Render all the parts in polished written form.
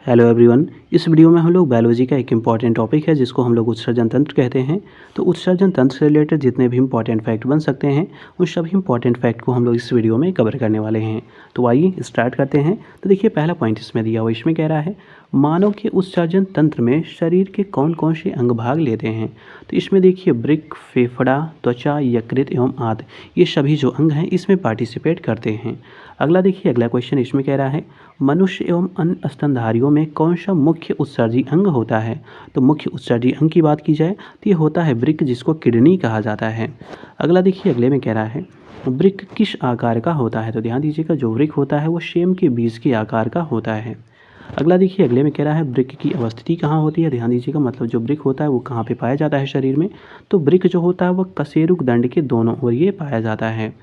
Hello everyone. इस video में हम लोग बायोलॉजी का एक इम्पॉर्टेंट टॉपिक है जिसको हम लोग उत्सर्जन तंत्र कहते हैं। तो उत्सर्जन तंत्र से रिलेटेड जितने भी इम्पॉर्टेंट फैक्ट बन सकते हैं उन सभी इम्पॉर्टेंट फैक्ट को हम लोग इस वीडियो में कवर करने वाले हैं। तो आइए स्टार्ट करते हैं। तो देखिए पहला पॉइंट इसमें दिया हुआ, इसमें कह रहा है मानव के उत्सर्जन तंत्र में शरीर के कौन कौन से अंग भाग लेते हैं। तो इसमें देखिए वृक्क, फेफड़ा, त्वचा, यकृत एवं आंत, ये सभी जो अंग हैं इसमें पार्टिसिपेट करते हैं। अगला देखिए, अगला क्वेश्चन इसमें कह रहा है मनुष्य एवं अन्य स्तनधारियों में कौन सा मुख्य उत्सर्जी अंग होता है। तो मुख्य उत्सर्जी अंग की बात की जाए तो ये होता है वृक्क, जिसको किडनी कहा जाता है। अगला देखिए, अगले में कह रहा है वृक्क किस आकार का होता है। तो ध्यान दीजिएगा, जो वृक्क होता है वो सेम के बीज के आकार का होता है। अगला देखिए, अगले में कह रहा है वृक्क की अवस्थिति कहाँ होती है। ध्यान दीजिएगा, मतलब जो वृक्क होता है वो कहाँ पे पाया जाता है शरीर में। तो वृक्क जो होता है वह कशेरुक दंड के दोनों ओर ये पाया जाता है।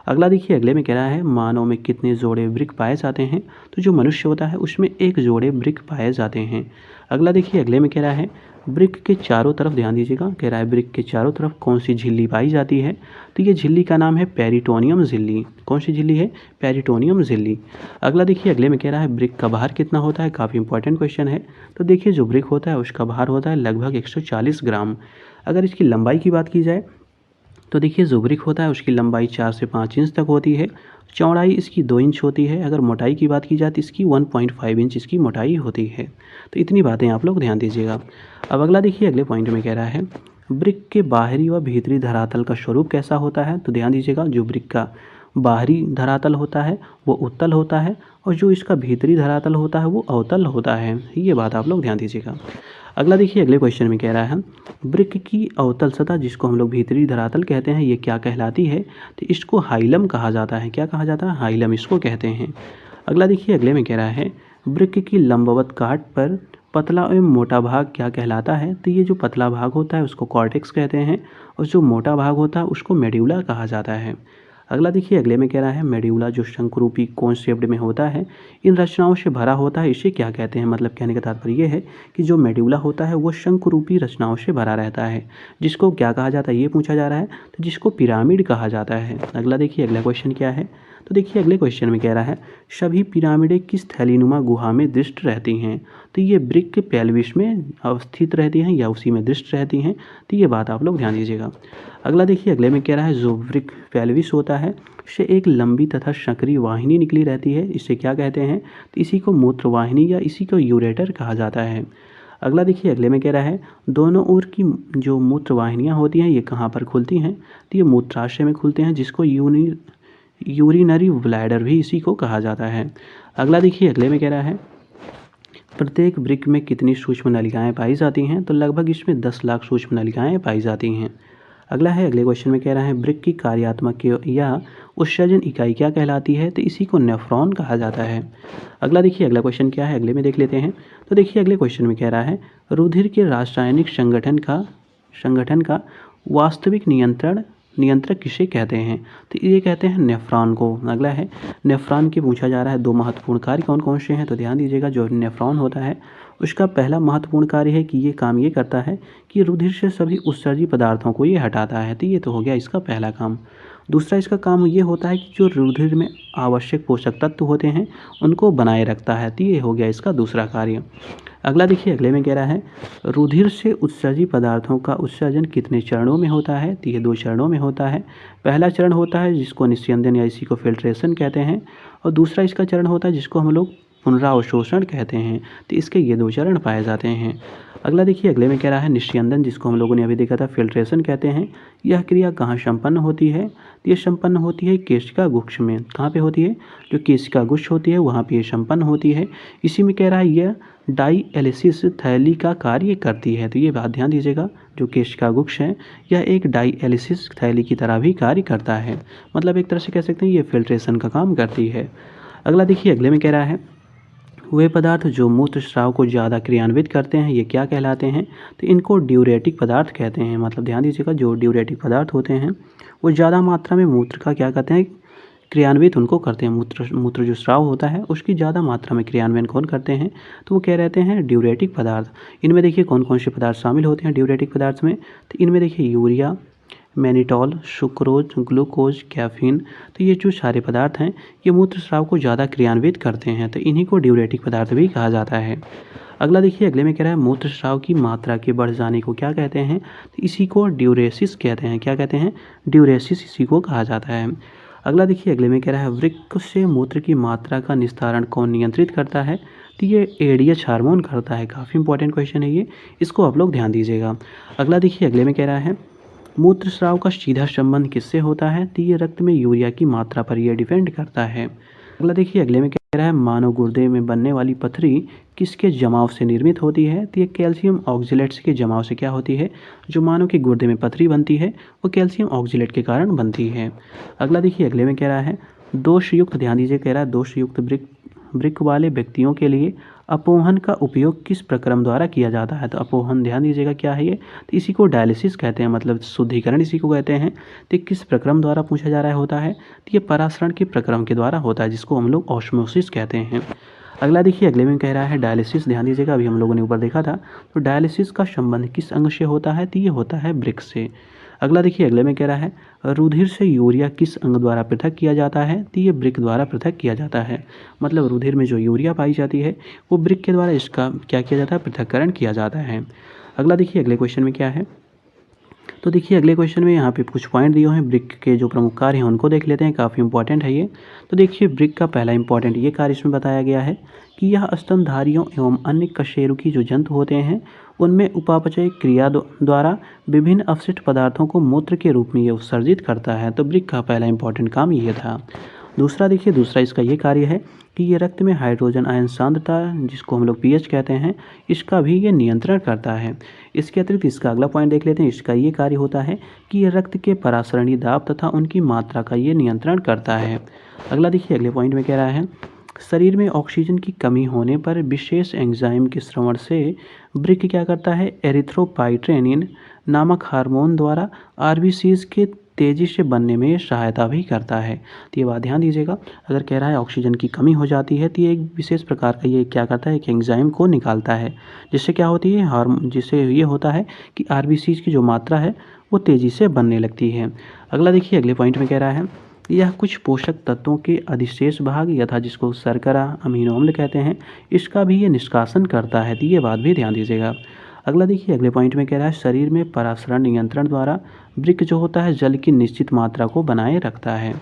अगला देखिए, अगले में कह रहा है मानव में कितने जोड़े वृक्क पाए जाते हैं। तो जो मनुष्य होता है उसमें एक जोड़े वृक्क पाए जाते हैं। अगला देखिए, अगले में कह रहा है वृक्क के चारों तरफ, ध्यान दीजिएगा, कह रहा है वृक्क के चारों तरफ कौन सी झिल्ली पाई जाती है। तो ये झिल्ली का नाम है पेरिटोनियम झिल्ली। कौन सी झिल्ली है? पेरिटोनियम झिल्ली। अगला देखिए, अगले में कह रहा है वृक्क का भार कितना होता है। काफ़ी इंपॉर्टेंट क्वेश्चन है। तो देखिए जो वृक्क होता है उसका भार होता है लगभग 140 ग्राम। अगर इसकी लंबाई की बात की जाए तो देखिए जो वृक्क होता है उसकी लंबाई 4 से 5 इंच तक होती है, चौड़ाई इसकी 2 इंच होती है। अगर मोटाई की बात की जाए तो इसकी 1.5 इंच इसकी मोटाई होती है। तो इतनी बातें आप लोग ध्यान दीजिएगा। अब अगला देखिए, अगले पॉइंट में कह रहा है वृक्क के बाहरी व भीतरी धरातल का स्वरूप कैसा होता है। तो ध्यान दीजिएगा, जो वृक्क का बाहरी धरातल होता है वो उत्तल होता है और जो इसका भीतरी धरातल होता है वो अवतल होता है। ये बात आप लोग ध्यान दीजिएगा। अगला देखिए, अगले क्वेश्चन में कह रहा है वृक्क की अवतल सतह, जिसको हम लोग भीतरी धरातल कहते हैं, ये क्या कहलाती है। तो इसको हाइलम कहा जाता है। क्या कहा जाता है? हाइलम इसको कहते हैं। अगला देखिए, अगले में कह रहा है वृक्क की लंबवत काट पर पतला एवं मोटा भाग क्या कहलाता है। तो ये जो पतला भाग होता है उसको कॉर्टेक्स कहते हैं और जो मोटा भाग होता है उसको मेड्यूला कहा जाता है। अगला देखिए, अगले में कह रहा है मेड्यूला जो शंकुरूपी कोन शेप्ड में होता है, इन रचनाओं से भरा होता है, इसे क्या कहते हैं। मतलब कहने का तात्पर्य ये है कि जो मेड्यूला होता है वो शंकुरूपी रचनाओं से भरा रहता है, जिसको क्या कहा जाता है ये पूछा जा रहा है, तो जिसको पिरामिड कहा जाता है। अगला देखिए, अगला क्वेश्चन क्या है। तो देखिए अगले क्वेश्चन में कह रहा है सभी पिरामिडें किस थैलीनुमा गुहा में दृष्ट रहती हैं। तो ये वृक्क पेल्विस में अवस्थित रहती हैं या उसी में दृष्ट रहती हैं। तो ये बात आप लोग ध्यान दीजिएगा। अगला देखिए, अगले में कह रहा है जो वृक्क पेल्विस होता है इससे एक लंबी तथा सक्रिय वाहिनी निकली रहती है, इसे क्या कहते हैं। तो इसी को मूत्रवाहिनी या इसी को यूरेटर कहा जाता है। अगला देखिए, अगले में कह रहा है दोनों ओर की जो मूत्रवाहिनियाँ होती हैं ये कहाँ पर खुलती हैं। तो ये मूत्राशय में खुलते हैं, जिसको यूरिनरी ब्लैडर भी इसी को कहा जाता है। अगला देखिए, अगले में कह रहा है प्रत्येक वृक्क में कितनी सूक्ष्म नलिकाएं पाई जाती हैं। तो लगभग इसमें 10 लाख सूक्ष्म नलिकाएं पाई जाती हैं। अगला है, अगले क्वेश्चन में कह रहा है वृक्क की कार्यात्मक या उत्सर्जन इकाई क्या कहलाती है। तो इसी को नेफ्रॉन कहा जाता है। अगला देखिए, अगला क्वेश्चन क्या है, अगले में देख लेते हैं। तो देखिए अगले क्वेश्चन में कह रहा है रुधिर के रासायनिक संगठन का वास्तविक नियंत्रक किसे कहते हैं। तो ये कहते हैं नेफ्रॉन को। अगला है नेफ्रॉन की पूछा जा रहा है दो महत्वपूर्ण कार्य कौन कौन से हैं। तो ध्यान दीजिएगा, जो नेफ्रॉन होता है उसका पहला महत्वपूर्ण कार्य है कि ये काम ये करता है कि रुधिर से सभी उत्सर्जी पदार्थों को ये हटाता है। तो ये तो हो गया इसका पहला काम। दूसरा इसका काम ये होता है कि जो रुधिर में आवश्यक पोषक तत्व होते हैं उनको बनाए रखता है। तो ये हो गया इसका दूसरा कार्य। अगला देखिए, अगले में कह रहा है रुधिर से उत्सर्जी पदार्थों का उत्सर्जन कितने चरणों में होता है। तो ये 2 चरणों में होता है। पहला चरण होता है जिसको निस्यंदन या इसी को फिल्ट्रेशन कहते हैं और दूसरा इसका चरण होता है जिसको हम लोग पुनरावशोषण कहते हैं। तो इसके ये 2 चरण पाए जाते हैं। अगला देखिए, अगले में कह रहा है निस्यंदन, जिसको हम लोगों ने अभी देखा था फिल्ट्रेशन कहते हैं, यह क्रिया कहाँ संपन्न होती है। तो ये संपन्न होती है केशिका गुच्छ में। कहाँ पे होती है? जो केशिका गुच्छ होती है वहाँ पे ये संपन्न होती है। इसी में कह रहा है यह डाईएलिसिस थैली का कार्य करती है। तो ये बात ध्यान दीजिएगा, जो केशिका गुच्छ है यह एक डाईएलिसिस थैली की तरह भी कार्य करता है। मतलब एक तरह से कह सकते हैं ये फिल्ट्रेशन का काम करती है। अगला देखिए, अगले में कह रहा है वे पदार्थ जो मूत्र स्राव को ज़्यादा क्रियान्वित करते हैं ये क्या कहलाते हैं। तो इनको ड्यूरेटिक पदार्थ कहते हैं। मतलब ध्यान दीजिएगा, जो ड्यूरेटिक पदार्थ होते हैं वो ज़्यादा मात्रा में मूत्र का क्या कहते हैं, क्रियान्वित उनको करते हैं। मूत्र जो स्राव होता है उसकी ज़्यादा मात्रा में क्रियान्वयन कौन करते हैं, तो वो क्या रहते हैं, ड्यूरेटिक पदार्थ। इनमें देखिए कौन कौन से पदार्थ शामिल होते हैं ड्यूरेटिक पदार्थ में। तो इनमें देखिए urea, mannitol, sucrose, glucose, caffeine. तो ये जो सारे पदार्थ हैं ये मूत्र स्राव को ज़्यादा क्रियान्वित करते हैं, तो इन्हीं को ड्यूरेटिक पदार्थ भी कहा जाता है। अगला देखिए अगले में कह रहा है मूत्र स्राव की मात्रा के बढ़ जाने को क्या कहते हैं, तो इसी को ड्यूरेसिस कहते हैं। क्या कहते हैं? ड्यूरेसिस इसी को कहा जाता है। अगला देखिए अगले में कह रहा है वृक्क से मूत्र की मात्रा का निस्तारण कौन नियंत्रित करता है, तो ये एडीएच हार्मोन करता है। काफ़ी इंपॉर्टेंट क्वेश्चन है ये, इसको आप लोग ध्यान दीजिएगा। अगला देखिए अगले में कह रहा है मूत्र स्राव का सीधा संबंध किससे होता है, तो ये रक्त में यूरिया की मात्रा पर यह डिपेंड करता है। अगला देखिए अगले में कह रहा है मानव गुर्दे में बनने वाली पथरी किसके जमाव से निर्मित होती है, तो ये कैल्शियम ऑक्जेलेट्स के जमाव से क्या होती है, जो मानव के गुर्दे में पथरी बनती है वो कैल्शियम ऑक्जेलेट के कारण बनती है। अगला देखिए अगले में कह रहा है दोषयुक्त, ध्यान दीजिए, कह रहा है दोषयुक्त वृक्क वाले व्यक्तियों के लिए अपोहन का उपयोग किस प्रक्रम द्वारा किया जाता है, तो अपोहन ध्यान दीजिएगा क्या है ये, तो इसी को डायलिसिस कहते हैं, मतलब शुद्धिकरण इसी को कहते हैं। तो किस प्रक्रम द्वारा पूछा जा रहा होता है, तो ये परासरण के प्रक्रम के द्वारा होता है, जिसको हम लोग ऑस्मोसिस कहते हैं। अगला देखिए अगले में कह रहा है डायलिसिस, ध्यान दीजिएगा अभी हम लोगों ने ऊपर देखा था, तो डायलिसिस का संबंध किस अंग से होता है, तो ये होता है वृक्क से। अगला देखिए अगले में कह रहा है रुधिर से यूरिया किस अंग द्वारा पृथक किया जाता है, तो ये वृक्क द्वारा पृथक किया जाता है। मतलब रुधिर में जो यूरिया पाई जाती है वो वृक्क के द्वारा इसका क्या किया जाता है, पृथक्करण किया जाता है। अगला देखिए अगले क्वेश्चन में क्या है, तो देखिए अगले क्वेश्चन में यहाँ पे कुछ पॉइंट दिए हैं वृक्क के जो प्रमुख कार्य हैं उनको देख लेते हैं, काफ़ी इंपॉर्टेंट है ये। तो देखिए वृक्क का पहला इंपॉर्टेंट ये कार्य इसमें बताया गया है कि यह स्तनधारियों एवं अन्य कशेरुकी जो जंतु होते हैं उनमें उपापचय क्रिया द्वारा विभिन्न अपशिष्ट पदार्थों को मूत्र के रूप में ये उत्सर्जित करता है। तो वृक्क का पहला इंपॉर्टेंट काम ये था। दूसरा देखिए दूसरा इसका ये कार्य है कि ये रक्त में हाइड्रोजन आयन सांद्रता जिसको हम लोग पीएच कहते हैं इसका भी ये नियंत्रण करता है। इसके अतिरिक्त इसका अगला पॉइंट देख लेते हैं, इसका ये कार्य होता है कि ये रक्त के परासरणी दाब तथा उनकी मात्रा का ये नियंत्रण करता है। अगला देखिए अगले पॉइंट में कह रहा है शरीर में ऑक्सीजन की कमी होने पर विशेष एंजाइम के श्रवण से वृक्क क्या करता है, एरिथ्रोपाइट्रेनिन नामक हार्मोन द्वारा आरबीसीज के तेज़ी से बनने में सहायता भी करता है। तो ये बात ध्यान दीजिएगा, अगर कह रहा है ऑक्सीजन की कमी हो जाती है तो ये एक विशेष प्रकार का ये क्या करता है, एक एंजाइम को निकालता है जिससे क्या होती है हार्मोन, जिससे ये होता है कि आरबीसीज की जो मात्रा है वो तेज़ी से बनने लगती है। अगला देखिए अगले पॉइंट में कह रहा है यह कुछ पोषक तत्वों के अधिशेष भाग यथा जिसको शर्करा अमीनो अम्ल कहते हैं इसका भी ये निष्कासन करता है, तो ये बात भी ध्यान दीजिएगा। अगला देखिए अगले पॉइंट में कह रहा है शरीर में परासरण नियंत्रण द्वारा वृक्क जो होता है जल की निश्चित मात्रा को बनाए रखता है।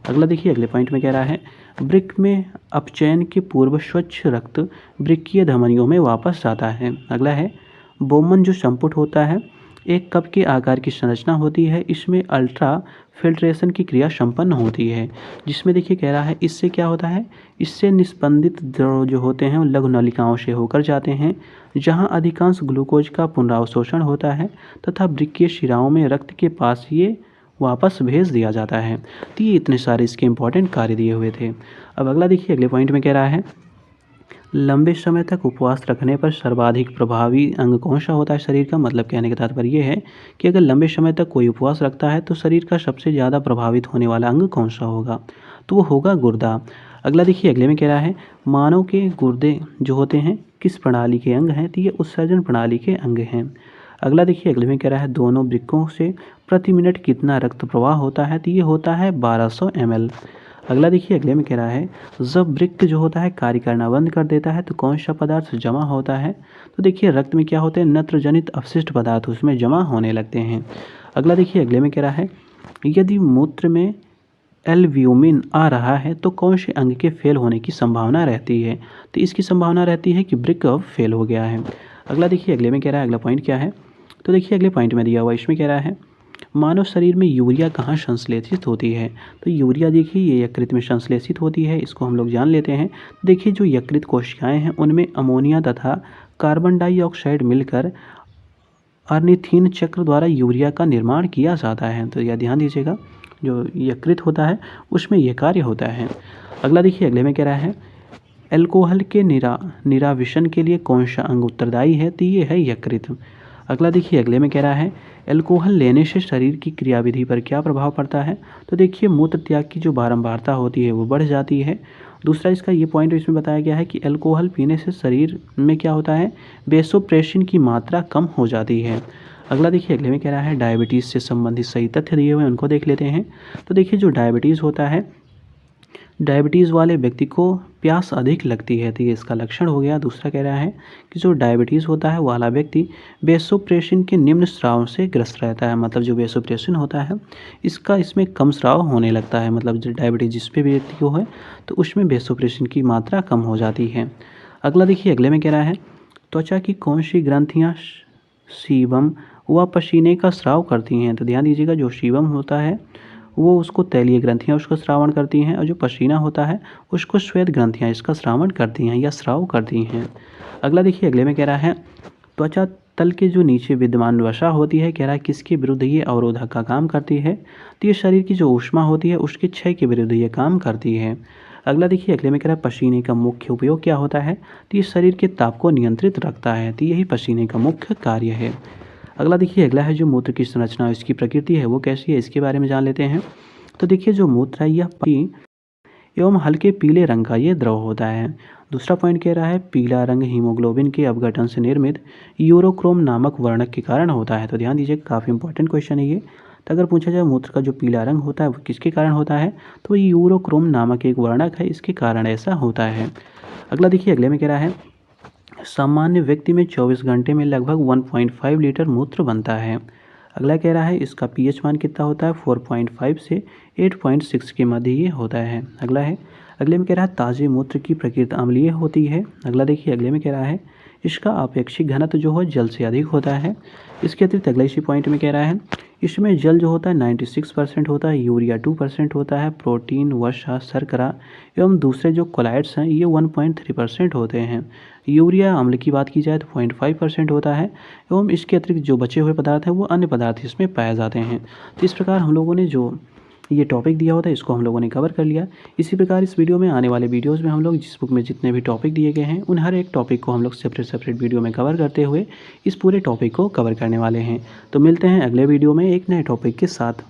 अगला देखिए अगले पॉइंट में कह रहा है वृक्क में अपचयन के पूर्व स्वच्छ रक्त वृक्कीय धमनियों में वापस जाता है। अगला है बोमन जो संपुट होता है एक कप के आकार की संरचना होती है, इसमें अल्ट्रा फिल्ट्रेशन की क्रिया संपन्न होती है जिसमें देखिए कह रहा है इससे क्या होता है, इससे निस्पंदित द्रव जो होते हैं वो लघु नलिकाओं से होकर जाते हैं जहां अधिकांश ग्लूकोज का पुनरावशोषण होता है तथा वृक्कीय शिराओं में रक्त के पास ये वापस भेज दिया जाता है। तो ये इतने सारे इसके इंपॉर्टेंट कार्य दिए हुए थे। अब अगला देखिए अगले पॉइंट में कह रहा है लंबे समय तक उपवास रखने पर सर्वाधिक प्रभावी अंग कौन सा होता है शरीर का, मतलब कहने का तात्पर्य ये है कि अगर लंबे समय तक कोई उपवास रखता है तो शरीर का सबसे ज़्यादा प्रभावित होने वाला अंग कौन सा होगा, तो वो होगा गुर्दा। अगला देखिए अगले में कह रहा है मानव के गुर्दे जो होते हैं किस प्रणाली के अंग हैं, तो ये उत्सर्जन प्रणाली के अंग हैं। अगला देखिए अगले में कह रहा है दोनों वृक्कों से प्रति मिनट कितना रक्त प्रवाह होता है, तो ये होता है 1200 ml। अगला देखिए अगले में कह रहा है जब वृक्क जो होता है कार्य करना बंद कर देता है तो कौन सा पदार्थ जमा होता है, तो देखिए रक्त में क्या होते हैं नत्र जनित अपशिष्ट पदार्थ उसमें जमा होने लगते हैं। अगला देखिए अगले में कह रहा है यदि मूत्र में एल्ब्यूमिन आ रहा है तो कौन से अंग के फेल होने की संभावना रहती है, तो इसकी संभावना रहती है कि वृक्क अब फेल हो गया है। अगला देखिए अगले में कह रहा है अगला पॉइंट क्या है, तो देखिए अगले पॉइंट में दिया हुआ इसमें कह रहा है मानव शरीर में यूरिया कहाँ संश्लेषित होती है, तो यूरिया देखिए ये यकृत में संश्लेषित होती है, इसको हम लोग जान लेते हैं। देखिए जो यकृत कोशिकाएं हैं उनमें अमोनिया तथा कार्बन डाइऑक्साइड मिलकर अर्निथीन चक्र द्वारा यूरिया का निर्माण किया जाता है। तो यह ध्यान दीजिएगा जो यकृत होता है उसमें यह कार्य होता है। अगला देखिए अगले में कह रहा है एल्कोहल के निराविशन के लिए कौन सा अंग उत्तरदायी है, तो ये है यकृत। अगला देखिए अगले में कह रहा है एल्कोहल लेने से शरीर की क्रियाविधि पर क्या प्रभाव पड़ता है, तो देखिए मूत्र त्याग की जो बारंबारता होती है वो बढ़ जाती है। दूसरा इसका ये पॉइंट इसमें बताया गया है कि एल्कोहल पीने से शरीर में क्या होता है वेसोप्रेसिन की मात्रा कम हो जाती है। अगला देखिए अगले में कह रहा है डायबिटीज़ से संबंधित सही तथ्य दिए हुए हैं उनको देख लेते हैं। तो देखिए जो डायबिटीज़ होता है, डायबिटीज़ वाले व्यक्ति को प्यास अधिक लगती है, तो ये इसका लक्षण हो गया। दूसरा कह रहा है कि जो डायबिटीज़ होता है वाला व्यक्ति वेसोप्रेसिन के निम्न स्राव से ग्रस्त रहता है, मतलब जो वेसोप्रेसिन होता है इसका इसमें कम स्राव होने लगता है, मतलब जो डायबिटीज़ जिस पे भी व्यक्ति को है तो उसमें वेसोप्रेसिन की मात्रा कम हो जाती है। अगला देखिए अगले में कह रहा है त्वचा की कौन सी ग्रंथियाँ सीबम व पसीने का स्राव करती हैं। तो ध्यान दीजिएगा जो सीबम होता है वो उसको तैलीय ग्रंथियाँ उसको स्रावण करती हैं, और जो पसीना होता है उसको श्वेत ग्रंथियाँ इसका श्रावण करती हैं या स्राव करती हैं। अगला देखिए अगले में कह रहा है त्वचा तल के जो नीचे विद्यमान वसा होती है, कह रहा है किसके विरुद्ध ये अवरोधक का काम करती है। तो ये शरीर की जो ऊष्मा होती है उसके क्षय के विरुद्ध ये काम करती है। अगला देखिए अगले में कह रहा है पसीने का मुख्य उपयोग क्या होता है। तो ये शरीर के ताप को नियंत्रित रखता है, तो यही पसीने का मुख्य कार्य है। अगला देखिए अगला है जो मूत्र की संरचना और इसकी प्रकृति है वो कैसी है, इसके बारे में जान लेते हैं। तो देखिए जो मूत्र है यह एवं हल्के पीले रंग का ये द्रव होता है। दूसरा पॉइंट कह रहा है पीला रंग हीमोग्लोबिन के अपघटन से निर्मित यूरोक्रोम नामक वर्णक के कारण होता है। तो ध्यान दीजिए काफ़ी इंपॉर्टेंट क्वेश्चन है ये। तो अगर पूछा जाए मूत्र का जो पीला रंग होता है वो किसके कारण होता है, तो ये यूरोक्रोम नामक एक वर्णक है, इसके कारण ऐसा होता है। अगला देखिए अगले में कह रहा है सामान्य व्यक्ति में 24 घंटे में लगभग 1.5 लीटर मूत्र बनता है। अगला कह रहा है इसका पीएच मान कितना होता है, 4.5 से 8.6 के मध्य ये होता है। अगला है अगले में कह रहा है ताज़े मूत्र की प्रकृति अम्लीय होती है। अगला देखिए अगले में कह रहा है इसका अपेक्षिक घनत्व जो है जल से अधिक होता है। इसके अतिरिक्त अगले इसी पॉइंट में कह रहा है इसमें जल जो होता है 96% होता है, यूरिया 2% होता है, प्रोटीन वसा शर्करा एवं दूसरे जो कोलाइड्स हैं ये 1.3% होते हैं। यूरिया अम्ल की बात की जाए तो 0.5% होता है, एवं इसके अतिरिक्त जो बचे हुए पदार्थ हैं वो अन्य पदार्थ इसमें पाए जाते हैं। तो इस प्रकार हम लोगों ने जो ये टॉपिक दिया होता है इसको हम लोगों ने कवर कर लिया। इसी प्रकार इस वीडियो में आने वाले वीडियोज़ में हम लोग जिस बुक में जितने भी टॉपिक दिए गए हैं उन हर एक टॉपिक को हम लोग सेपरेट वीडियो में कवर करते हुए इस पूरे टॉपिक को कवर करने वाले हैं। तो मिलते हैं अगले वीडियो में एक नए टॉपिक के साथ।